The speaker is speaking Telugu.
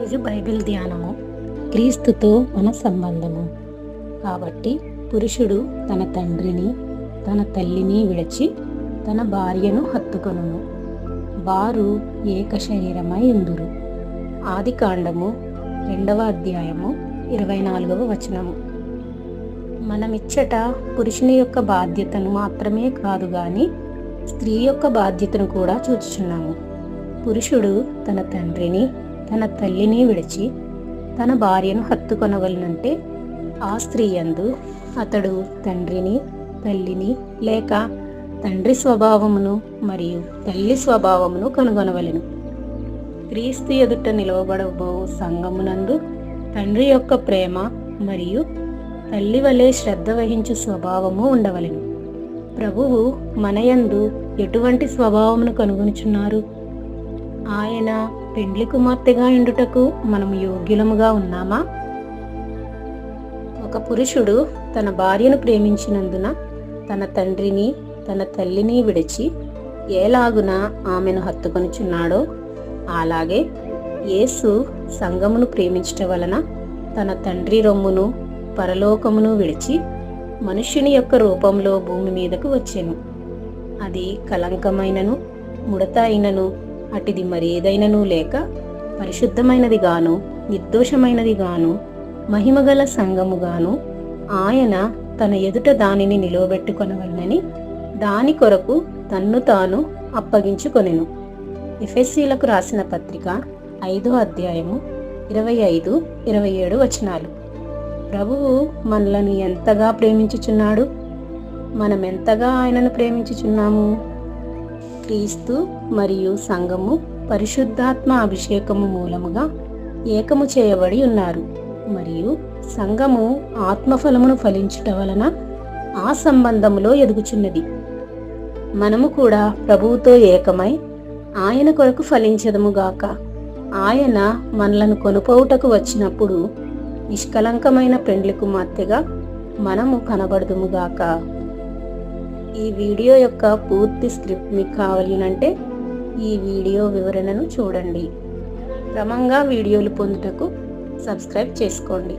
ఈరోజు బైబిల్ ధ్యానము క్రీస్తుతో మన సంబంధము. కాబట్టి పురుషుడు తన తండ్రిని తన తల్లిని విడిచి తన భార్యను హత్తుకొనును, వారు ఏక శరీరమై ఉందురు. ఆదికాండము 2వ అధ్యాయము 24వ వచనము. మనమిచ్చట పురుషుని యొక్క బాధ్యతను మాత్రమే కాదు గాని స్త్రీ యొక్క బాధ్యతను కూడా చూచుచున్నాము. పురుషుడు తన తండ్రిని తన తల్లిని విడిచి తన భార్యను హత్తుకొనవలనంటే ఆ స్త్రీ యందు అతడు తండ్రిని తల్లిని లేక తండ్రి స్వభావమును మరియు తల్లి స్వభావమును కనుగొనవలెను. క్రీస్తు ఎదుట నిలవబడబో సంఘమునందు తండ్రి యొక్క ప్రేమ మరియు తల్లి వలె శ్రద్ధ వహించు స్వభావము ఉండవలెను. ప్రభువు మనయందు ఎటువంటి స్వభావమును కనుగొనుచున్నారు? ఆయన పెండ్లి కుమార్తెగా ఉండుటకు మనము యోగ్యులముగా ఉన్నామా? ఒక పురుషుడు తన భార్యను ప్రేమించినందున తన తండ్రిని తన తల్లిని విడిచి ఏలాగున ఆమెను హత్తుకొనుచున్నాడో, అలాగే యేసు సంఘమును ప్రేమించటం వలన తన తండ్రి రొమ్మును పరలోకమును విడిచి మనుష్యుని యొక్క రూపంలో భూమి మీదకు వచ్చెను. అది కలంకమైనను ముడత అయినను అటిది మరేదైనను లేక పరిశుద్ధమైనది గాను నిర్దోషమైనది గాను మహిమగల సంఘముగాను ఆయన తన ఎదుట దానిని నిలవబెట్టుకొనవలనని దాని కొరకు తన్ను తాను అప్పగించుకొనెను. ఎఫెసీలకు రాసిన పత్రిక 5వ అధ్యాయము 25-27 వచనాలు. ప్రభువు మనలను ఎంతగా ప్రేమించుచున్నాడు? మనం ఎంతగా ఆయనను ప్రేమించుచున్నాము? క్రీస్తు మరియు సంఘము పరిశుద్ధాత్మ అభిషేకము మూలముగా ఏకము చేయబడి ఉన్నారు మరియు సంఘము ఆత్మఫలమును ఫలించుట వలన ఆ సంబంధములో ఎదుగుచున్నది. మనము కూడా ప్రభువుతో ఏకమై ఆయన కొరకు ఫలించదముగాక. ఆయన మనలను కొనుపోవుటకు వచ్చినప్పుడు నిష్కలంకమైన పెండ్లి కుమార్తెగా మనము కనబడదుముగాక. ఈ వీడియో యొక్క పూర్తి స్క్రిప్ట్ మీకు కావాలంటే ఈ వీడియో వివరణను చూడండి. క్రమంగా వీడియోలు పొందుటకు సబ్స్క్రైబ్ చేసుకోండి.